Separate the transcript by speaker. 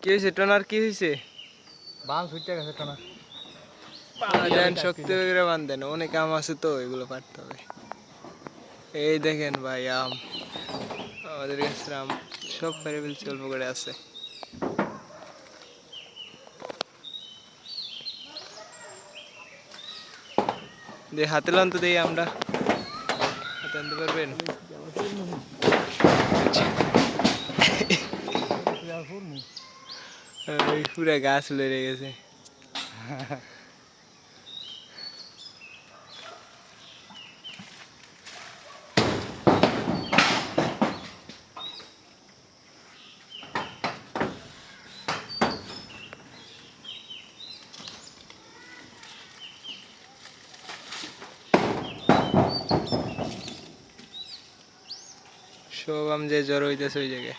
Speaker 1: কি হয়েছে টোনার, কি হয়েছে?
Speaker 2: বান ছুটতে গেছে টোনার।
Speaker 1: দেন শক্তি করে বান দেন, অনেক আম আছে তো এগুলো পারতে হবে। এই দেখেন ভাই আম, আমাদের গাছের আম সব পেরে ফেলছে, অল্প করে আছে। দিয়ে হাতে লন তো দেই, আমরা হাতে আনতে পারবেন? পুরা গাছ লড়ে গেছে। সব আম যে জ্বর হইতেছে ওই জায়গায়।